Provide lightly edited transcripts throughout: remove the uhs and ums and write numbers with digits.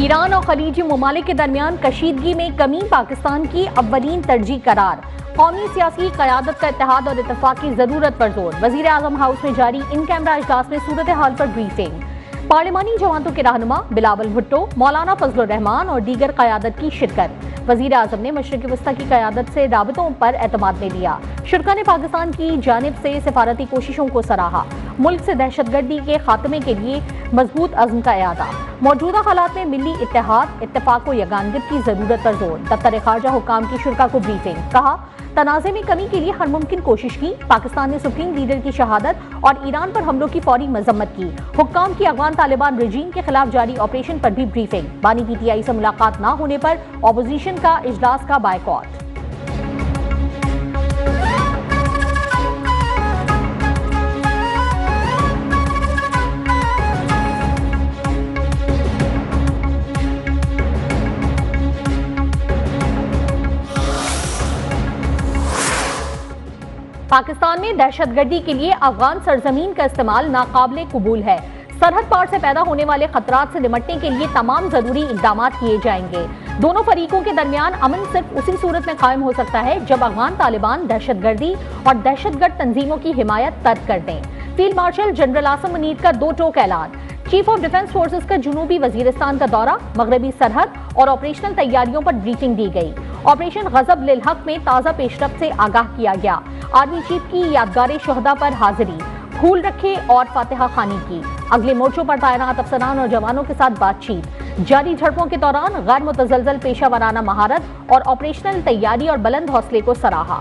Iran और खलीजी ममालिक के दरमियान कशीदगी में कमी पाकिस्तान की अव्वलीन तरजीह करार। कौमी सियासी क़यादत का इत्तेहाद और इत्तफाक की जरूरत पर जोर। वज़ीर आज़म हाउस में जारी इन कैमरा इजलास में सूरत हाल पर ब्रीफिंग। पार्लिमानी जमातों के रहनुमा बिलावल भुट्टो, मौलाना फजलुर रहमान और दीगर क़यादत की शिरकत। वज़ीर आज़म ने मशरिक़ वस्ता की क़यादत से राबतों पर एतमाद में लिया। शुरका ने पाकिस्तान की जानिब से सिफारती कोशिशों को सराहा। मुल्क से दहशतगर्दी के खात्मे के लिए मजबूत अज़्म का इरादा। मौजूदा हालात में मिली इत्तेहाद, इत्तेफाक व यगानगित की जरूरत पर जोर। दफ्तर खारजा हुक्काम की शुरका को ब्रीफिंग। कहा, तनाज़े में कमी के लिए हर मुमकिन कोशिश की। पाकिस्तान ने सुप्रीम लीडर की शहादत और ईरान पर हमलों की फौरी मजम्मत की। हुक्काम की अफगान तालिबान रजीम के खिलाफ जारी ऑपरेशन पर भी ब्रीफिंग। बानी PTI से मुलाकात न होने पर ऑपोजिशन का इजलास का बायकॉट। पाकिस्तान में दहशतगर्दी के लिए अफगान सरजमीन का इस्तेमाल नाकाबिले कबूल है। सरहद पार से पैदा होने वाले खतरात से निपटने के लिए तमाम जरूरी इकदाम किए जाएंगे। दोनों फरीकों के दरमियान अमन सिर्फ उसी सूरत में कायम हो सकता है जब अफगान तालिबान दहशतगर्दी और दहशतगर्द तंजीमों की हिमायत तर्क कर दें। Field marshal general Asim Munir का दो टोक ऐलान। चीफ ऑफ डिफेंस फोर्सेस का जुनूबी वजीरिस्तान का दौरा। मगरबी सरहद और ऑपरेशनल तैयारियों पर ब्रीफिंग दी गई। ऑपरेशन गजब लिल हक में ताज़ा पेशरफ्त से आगाह किया गया। आर्मी चीफ की यादगार शहदा पर हाजिरी। फूल रखे और फातिहा खानी की। अगले मोर्चों पर तैनात अफसरान और जवानों के साथ बातचीत। जारी झड़पों के दौरान गैर मुतज़लज़ल पेशा वराना महारत और ऑपरेशनल तैयारी और बुलंद हौसले को सराहा।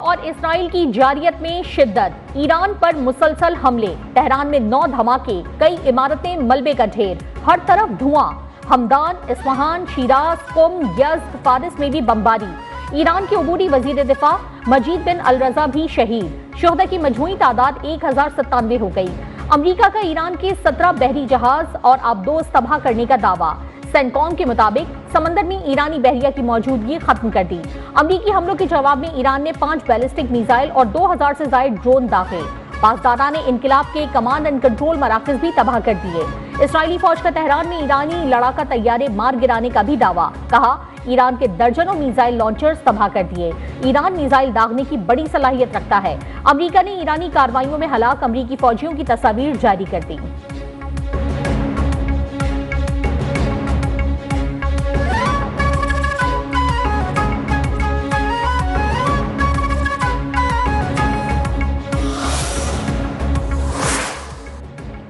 और इसराइल की जारियत में शिद्दत। ईरान पर मुसलसल हमले। तेहरान में 9 धमाके, कई इमारतें मलबे का ढेर, हर तरफ धुआं। हमदान, इस्फहान, शिराज, कुम, यज़्द, फारिस में भी बमबारी। ईरान के अबूरी वजीर दिफा मजीद बिन अल रजा भी शहीद। शुहदा की मजमूई तादाद 1097 हो गई। अमरीका का ईरान के 17 बहरी जहाज और आबदोज तबाह करने का दावा। सेंटकॉम के मुताबिक समंदर में ईरानी बहरिया की मौजूदगी खत्म कर दी। अमरीकी हमलों के जवाब में ईरान ने 5 बैलिस्टिक मिसाइल और 2000 से ज्यादा ड्रोन दागे। पासदारान ने इनकिलाब के कमांड एंड कंट्रोल मराकज भी तबाह कर दिए। इसराइली फौज का तेहरान में ईरानी लड़ाका तैयारे मार गिराने का भी दावा। कहा, ईरान के दर्जनों मिसाइल लॉन्चर्स तबाह कर दिए। ईरान मिसाइल दागने की बड़ी सलाहियत रखता है। अमरीका ने ईरानी कार्रवाइयों में हलाक अमरीकी फौजियों की तस्वीर जारी कर दी।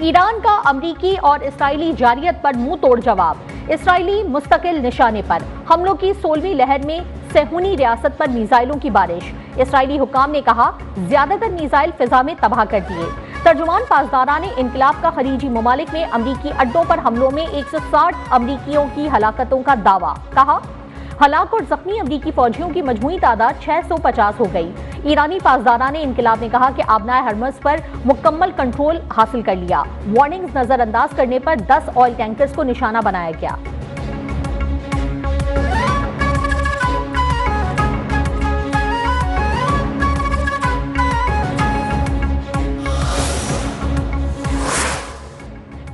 ईरान का अमरीकी और इसराइली जारियत पर मुंह तोड़ जवाब। इसराइली मुस्तकिल निशाने पर। हमलों की 16वीं लहर में सेहूनी रियासत पर मिसाइलों की बारिश। इसराइली हुक्काम ने कहा, ज्यादातर मिसाइल फिजा में तबाह कर दिए। तर्जुमान पासदारान ने इनकलाब का खलीजी ममालिक में अमरीकी अड्डों पर हमलों में 160 अमरीकियों की हलाकतों का दावा। कहा, हलाक और जख्मी अमरीकी फौजियों की मजमूई तादाद 650 हो गई। ईरानी पासदारान ने इनकलाब ने कहा कि आबनाए हरमज पर मुकम्मल कंट्रोल हासिल कर लिया। वार्निंग्स नजरअंदाज करने पर 10 ऑयल टैंकर्स को निशाना बनाया गया।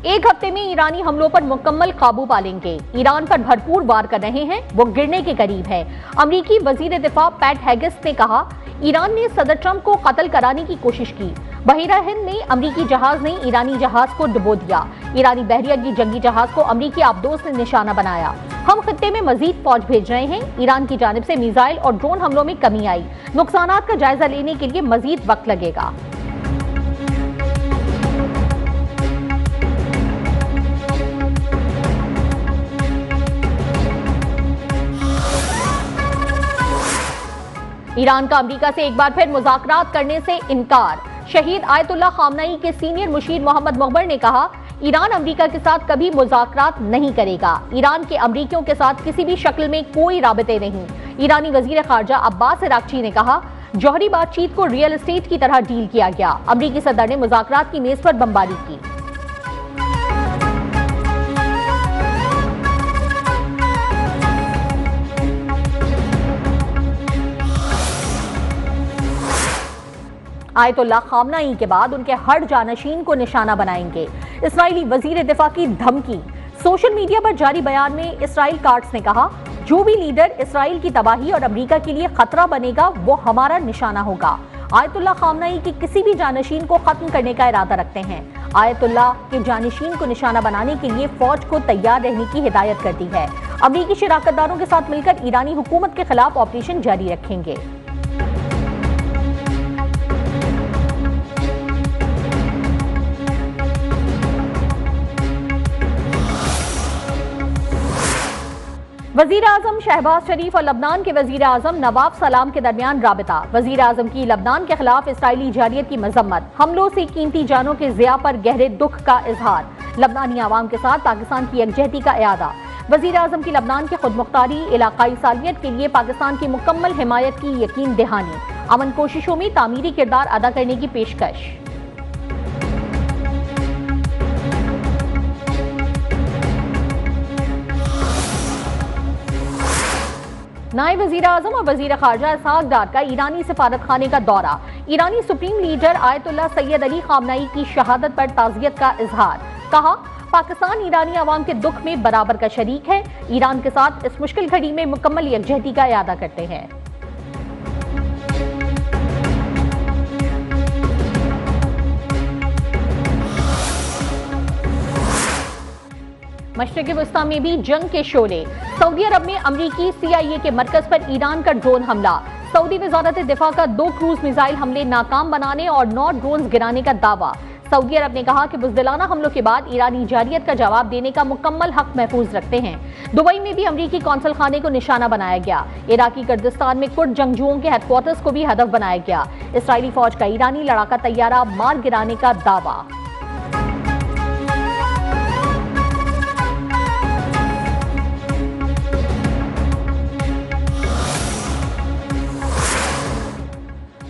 एक हफ्ते में ईरानी हमलों पर मुकम्मल काबू पा लेंगे। ईरान पर भरपूर वार कर रहे हैं, वो गिरने के करीब है। अमरीकी वजीर दिफा पैट हेगिस ने कहा, ईरान ने सदर ट्रंप को कत्ल कराने की कोशिश की। बहीरा हिंद में अमरीकी जहाज ने ईरानी जहाज को डुबो दिया। ईरानी बहरिया की जंगी जहाज को अमरीकी आबदोज ने निशाना बनाया। हम खित्ते में मजीद फौज भेज रहे हैं। ईरान की जानिब से मिसाइल और ड्रोन हमलों में कमी आई। नुकसानात का जायजा लेने के लिए मजीद वक्त लगेगा। ईरान का अमरीका से एक बार फिर मुज़ाकरात करने से इनकार। शहीद आयतुल्लाह खामनई के सीनियर मुशीर मोहम्मद मुखबर ने कहा, ईरान अमरीका के साथ कभी मुज़ाकरात नहीं करेगा। ईरान के अमरीकियों के साथ किसी भी शक्ल में कोई राबते नहीं। ईरानी वजीर खारजा अब्बास अरागची ने कहा, जौहरी बातचीत को रियल एस्टेट की तरह डील किया गया। अमरीकी सदर ने मुज़ाकरात की मेज पर बमबारी की। आयतुल्लाह खामनाई के बाद उनके हर जानशीन को निशाना बनाएंगे। इस्राइली वजीर दिफा की धमकी। सोशल मीडिया पर जारी बयान में इसराइल कार्ड्स ने कहा, जो भी लीडर इसराइल की तबाही और अमेरिका के लिए खतरा बनेगा वो हमारा निशाना होगा। आयतुल्लाह खामनाई की किसी भी जानशीन को खत्म करने का इरादा रखते हैं। आयतुल्लाह के जानशीन को निशाना बनाने के लिए फौज को तैयार रहने की हिदायत कर दी है। अमेरिकी शराकतदारों के साथ मिलकर ईरानी हुकूमत के खिलाफ ऑपरेशन जारी रखेंगे। वजीर आजम शहबाज शरीफ और लबनान के वजीर आजम नवाब सलाम के दरमियान राबिता। वजीर आजम की लबनान के खिलाफ इसराइली जारियत की मजम्मत। हमलों से कीमती जानों के ज़िया पर गहरे दुख का इजहार। लबनानी आवाम के साथ पाकिस्तान की यकजहती का इरादा। वजीर आजम की लबनान की खुदमुख्तारी इलाकाई सालियत के लिए पाकिस्तान की मुकम्मल हिमायत की यकीन दहानी। अमन कोशिशों में तामीरी किरदार अदा करने की पेशकश। नायब वजीर आजम और वजीर खारजा इसहाक डार का ईरानी सफारत खाने का दौरा। ईरानी supreme leader Ayatollah Sayyid Ali Khamenei की शहादत पर ताज़ियत का इजहार। कहा, पाकिस्तान ईरानी आवाम के दुख में बराबर का शरीक है। ईरान के साथ इस मुश्किल घड़ी में मुकम्मल यकजहती का इरादा करते हैं। मशरिक़ वस्ता में भी जंग के शोले। सऊदी अरब में अमरीकी CIA के मरकज पर ईरान का ड्रोन हमला। सऊदी वजारत दिफा का 2 क्रूज मिसाइल हमले नाकाम बनाने और 9 ड्रोन गिराने का दावा। सऊदी अरब ने कहा कि बुज़दिलाना हमलों के बाद ईरानी जारियत का जवाब देने का मुकम्मल हक महफूज रखते हैं। दुबई में भी अमरीकी कौंसल खाने को निशाना बनाया गया। इराकी कुर्दिस्तान में कुर्द जंगजुओं के हेडक्वार्टर्स को भी हदफ बनाया गया। इसराइली फौज का ईरानी लड़ाका तैयारा मार गिराने का दावा।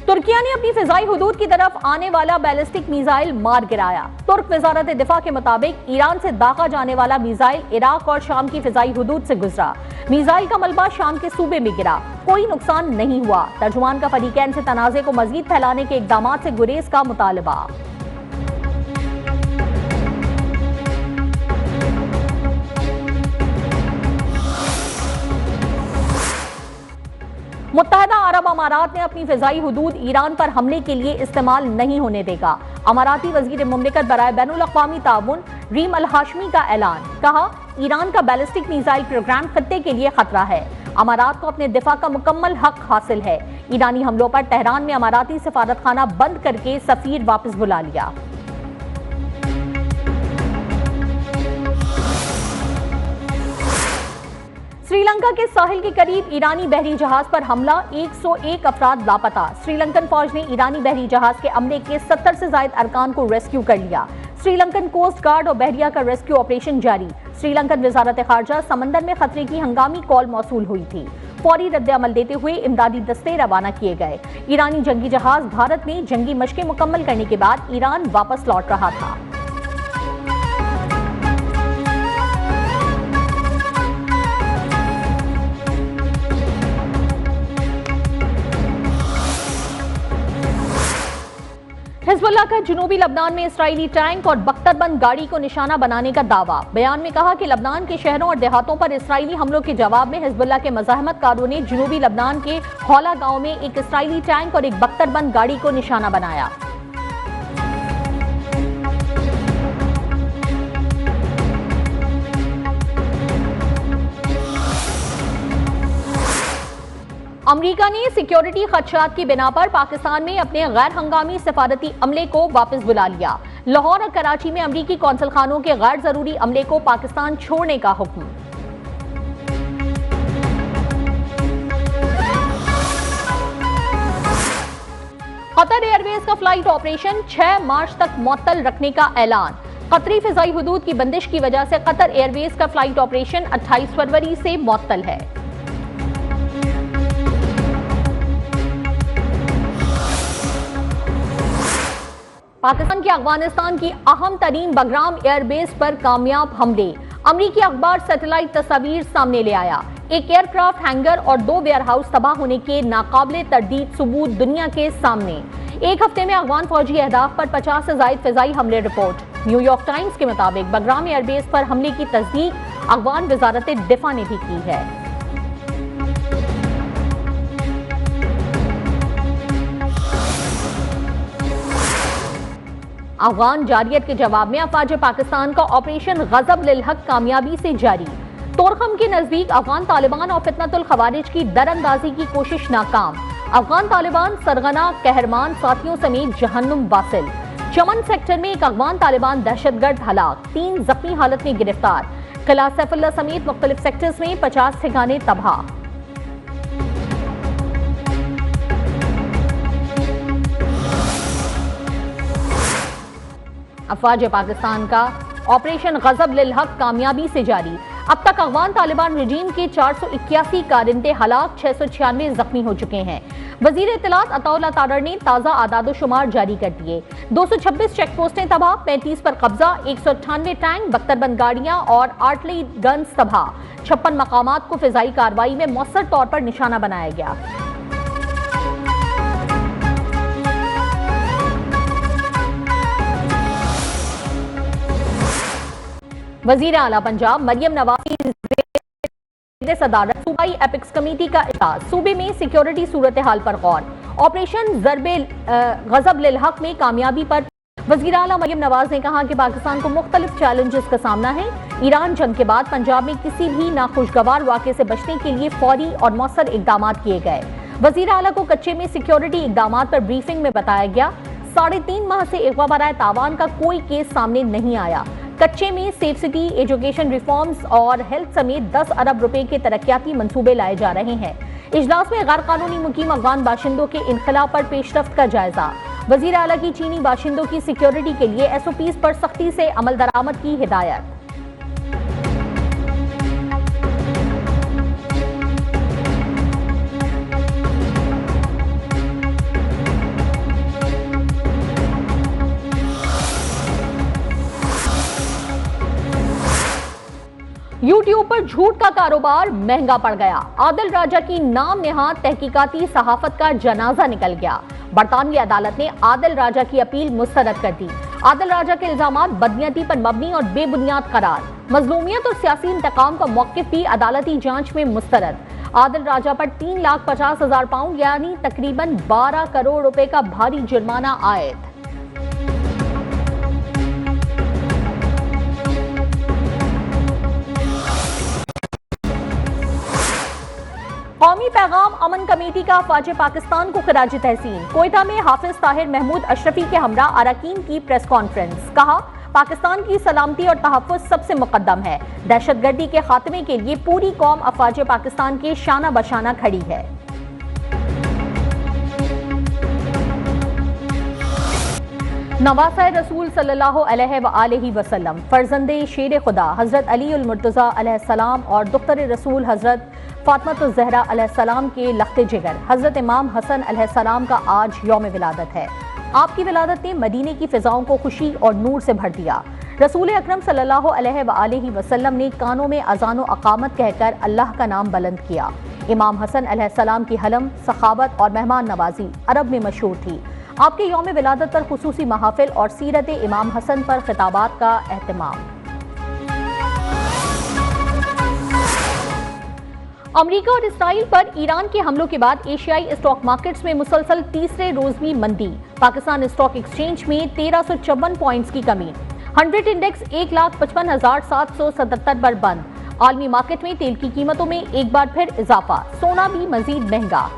तुर्किया ने अपनी फिजाई हुदूद की तरफ आने वाला बैलिस्टिक मिसाइल मार गिराया। तुर्क वजारत दिफा के मुताबिक ईरान से दागा जाने वाला मिसाइल इराक और शाम की फिजाई हुदूद से गुजरा। मिसाइल का मलबा शाम के सूबे में गिरा। कोई नुकसान नहीं हुआ। तर्जुमान का फरीकैन से तनाज़े को मजीद फैलाने के इकदामात से गुरेज का मुतालबा। मुत्तहदा अरब अमारात ने अपनी फिजाई हुदूद ईरान पर हमले के लिए इस्तेमाल नहीं होने देगा। अमाराती वजीर मुमलिकत बराए बैनुल अक़वामी ताउन रीम अल हाशमी का ऐलान। कहा, ईरान का बैलिस्टिक मिसाइल प्रोग्राम खत्ते के लिए खतरा है। अमारात को अपने दिफा का मुकम्मल हक हासिल है। ईरानी हमलों पर तेहरान में अमाराती सफारत खाना बंद करके सफीर वापस बुला लिया। श्रीलंका के साहिल के करीब ईरानी बहरी जहाज पर हमला। 101 अफराद लापता। श्रीलंकन फौज ने ईरानी बहरी जहाज के अमले के 70 से ज्यादा अरकान को रेस्क्यू कर लिया। श्रीलंकन कोस्ट गार्ड और बहरिया का रेस्क्यू ऑपरेशन जारी। श्रीलंकन वजारत खारजा समंदर में खतरे की हंगामी कॉल मौसूल हुई थी। फौरी रद्द अमल देते हुए इमदादी दस्ते रवाना किए गए। ईरानी जंगी जहाज भारत में जंगी मशकें मुकम्मल करने के बाद ईरान वापस लौट रहा था। हिजबुल्लाह का जुनूबी लबनान में इसराइली टैंक और बख्तरबंद गाड़ी को निशाना बनाने का दावा। बयान में कहा कि लबनान के शहरों और देहातों पर इसराइली हमलों के जवाब में हिजबुल्लाह के मज़ाहमतकारों ने जुनूबी लबनान के हौला गांव में एक इसराइली टैंक और एक बख्तरबंद गाड़ी को निशाना बनाया। अमेरिका ने सिक्योरिटी खदशात की बिना पर पाकिस्तान में अपने गैर हंगामी सफारती अमले को वापस बुला लिया। लाहौर और कराची में अमेरिकी कौंसल खानों के गैर जरूरी अमले को पाकिस्तान छोड़ने का हुक्म। कतर एयरवेज का फ्लाइट ऑपरेशन 6 मार्च तक मुअत्तल रखने का ऐलान। कतरी फिजाई हुदूद की बंदिश की वजह से कतर एयरवेज का फ्लाइट ऑपरेशन 28 फरवरी से मुअत्तल है। पाकिस्तान के अफगानिस्तान की अहम तरीन बगराम एयरबेस पर कामयाब हमले। अमरीकी अखबार सैटेलाइट तस्वीर सामने ले आया। एक एयरक्राफ्ट हैंगर और 2 वेयरहाउस तबाह होने के नाकाबिले तरदीद सबूत दुनिया के सामने। एक हफ्ते में अफगान फौजी अहदाफ पर 50 से ज्यादा फिजाई हमले रिपोर्ट। न्यूयॉर्क टाइम्स के मुताबिक बगराम एयरबेस पर हमले की तस्दीक अफगान वजारत दिफा ने भी की है। अफगान जारियत के जवाब में अफवाज पाकिस्तान का ऑपरेशन गजब लिल हक कामयाबी से जारी। तोरखम के नजदीक अफगान तालिबान और फितनतुल खवारिज की दरअंदाजी की कोशिश नाकाम। अफगान तालिबान सरगना कहरमान साथियों समेत जहन्नुम वासिल। चमन सेक्टर में एक अफगान तालिबान दहशतगर्द हलाक, 3 जख्मी हालत में गिरफ्तार। किला सैफुल्लाह समेत मुख्तलिफ सेक्टर्स में 50 ठिकाने तबाह। अफवाज पाकिस्तान का ऑपरेशन गजब लिल हक कामयाबी से जारी। अब तक अफगान तालिबान रजीम के 481 कारिंदे हलाक, 696 जख्मी हो चुके हैं। वजीर इत्तलात अताउल्लाह तारर ने ताज़ा आदादोशुमार जारी कर दिए। 226 चेक पोस्टें तबाह, 35 पर कब्जा, 198 टैंक, बख्तरबंद गाड़ियां और आर्टिलरी गन्स तबाह। 56 मकामात को फिजाई कार्रवाई में मौसर तौर पर निशाना बनाया गया। वजीर आला पंजाब मरियम नवाज की सदारत सूबाई एपिक्स कमेटी का इजलास। सूबे में सिक्योरिटी सूरत हाल पर गौर। ऑपरेशन ज़रबे गजब लिल हक में कामयाबी पर वजीर आला मरियम नवाज ने कहा कि पाकिस्तान को मुख्तलिफ चैलेंजेस का सामना है। ईरान जंग के बाद पंजाब में किसी भी नाखुशगवार वाक़े से बचने के लिए फौरी और मौसर इकदाम किए गए। वजीर आला को कच्चे में सिक्योरिटी इकदाम पर ब्रीफिंग में बताया गया। 3.5 माह से अगवा बराए तावान का कोई केस सामने नहीं आया। कच्चे में सेफ सिटी, एजुकेशन रिफॉर्म्स और हेल्थ समेत 10 अरब रुपए के तरक्याती मंसूबे लाए जा रहे हैं। इजलास में गैर कानूनी मुकीम अफगान बाशिंदों के इनखला पर पेशरफ्त का जायजा। वजीर आला की चीनी बाशिंदों की सिक्योरिटी के लिए SOPs पर सख्ती से अमल दरामद की हिदायत। यूट्यूब पर झूठ का कारोबार महंगा पड़ गया। आदिल राजा की नाम नेहाद तहकीकाती सहाफत का जनाजा निकल गया। बरतानवी अदालत ने आदिल राजा की अपील मुस्तरद कर दी। आदिल राजा के इल्जामात बदनीयती पर मबनी और बेबुनियाद करार। मजलूमियत और सियासी इंतकाम का मौकिफ भी अदालती जांच में मुस्तरद। आदिल राजा पर 3,50,000 पाउंड यानी तकरीबन 12 करोड़ रुपए का भारी जुर्माना आयद। कौमी पैगाम अमन कमेटी का अफवाज पाकिस्तान को खराज तहसीन। कोयटा में हाफिज ताहिर महमूद अशरफी के हमरा अरकान की प्रेस कॉन्फ्रेंस। कहा, पाकिस्तान की सलामती और तहफ़्फ़ुज़ सबसे मुक़द्दम है। दहशतगर्दी के खात्मे के लिए पूरी कौम अफवाज पाकिस्तान के शाना बशाना खड़ी है। नवासा रसूल सल्लल्लाहु अलैहि वसल्लम फर्जंदे शेर खुदा हजरत अली उल मुर्तज़ा अलैहिस्सलाम और दुख्तर रसूल हजरत फातिमा ज़हरा अलैहिस्सलाम के लख्ते जिगर हजरत इमाम हसन अलैहिस्सलाम का आज यौम विलादत है। आपकी विलादत ने मदीने की फिजाओं को खुशी और नूर से भर दिया। रसूल अकरम सल्लल्लाहु अलैहि वसल्लम ने कानों में अज़ान व अकामत कहकर अल्लाह का नाम बुलंद किया। इमाम हसन अलैहिस्सलाम की हलम, सखावत और मेहमान नवाजी अरब में मशहूर थी। आपके यौम विलादत पर खुसूसी महाफिल और सीरत इमाम हसन पर खिताबात का एहतमाम। अमेरिका और इसराइल पर ईरान के हमलों के बाद एशियाई स्टॉक मार्केट्स में मुसलसल तीसरे रोज भी मंदी। पाकिस्तान स्टॉक एक्सचेंज में 1354 पॉइंट्स की कमी। 100 इंडेक्स 1,55,777 पर बंद। आलमी मार्केट में तेल की कीमतों में एक बार फिर इजाफा। सोना भी मजीद महंगा।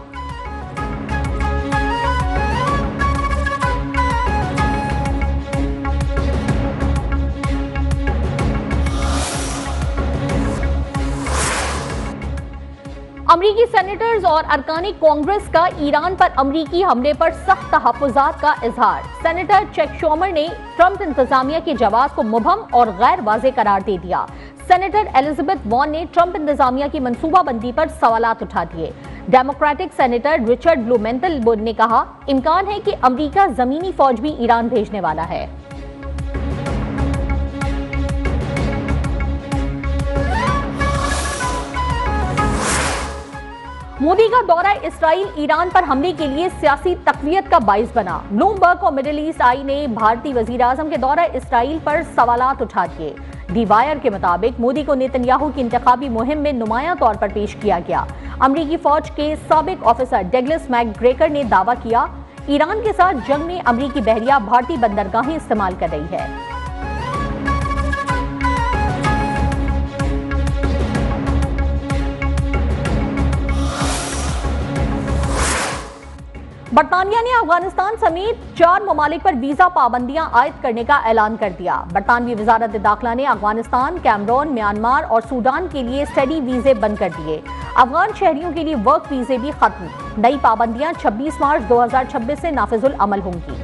अमरीकी सेनेटर्स और अरकानी कांग्रेस का ईरान पर अमरीकी हमले पर सख्त तहफ़्फ़ुज़ात का इजहार। सेनेटर चैक शूमर ने ट्रंप इंतजामिया के जवाब को मुबहम और गैर वाज़ेह करार दे दिया। सेनेटर एलिजाबेथ वॉर्न ने ट्रंप इंतजामिया की मनसूबाबंदी पर सवालात उठा दिए। डेमोक्रेटिक सेनेटर रिचर्ड ब्लूमेंटल ने कहा, इम्कान है कि अमरीका जमीनी फौज भी ईरान भेजने वाला है। मोदी का दौरा इसराइल ईरान पर हमले के लिए सियासी तकवीयत का बाइस बना। ब्लूमबर्ग और मिडिल ईस्ट आई ने भारतीय वजीर आजम के दौरा इसराइल पर सवालात उठा दिए। दी वायर के मुताबिक मोदी को नेतन्याहू की इंतखाबी मुहिम में नुमायां तौर पर पेश किया गया। अमरीकी फौज के साबिक ऑफिसर डगलस मैकग्रेगर ने दावा किया, ईरान के साथ जंग में अमरीकी बहरिया भारतीय बंदरगाहें इस्तेमाल कर रही है। बरतानिया ने अफगानिस्तान समेत 4 ममालिक पर वीजा पाबंदियां आयद करने का ऐलान कर दिया। बरतानवी वजारत दाखिला ने अफगानिस्तान, कैमरून, म्यांमार और सूडान के लिए स्टडी वीजे बंद कर दिए। अफगान शहरियों के लिए वर्क वीजे भी खत्म। नई पाबंदियां 26 मार्च 2026 से नाफिजुल अमल होंगी।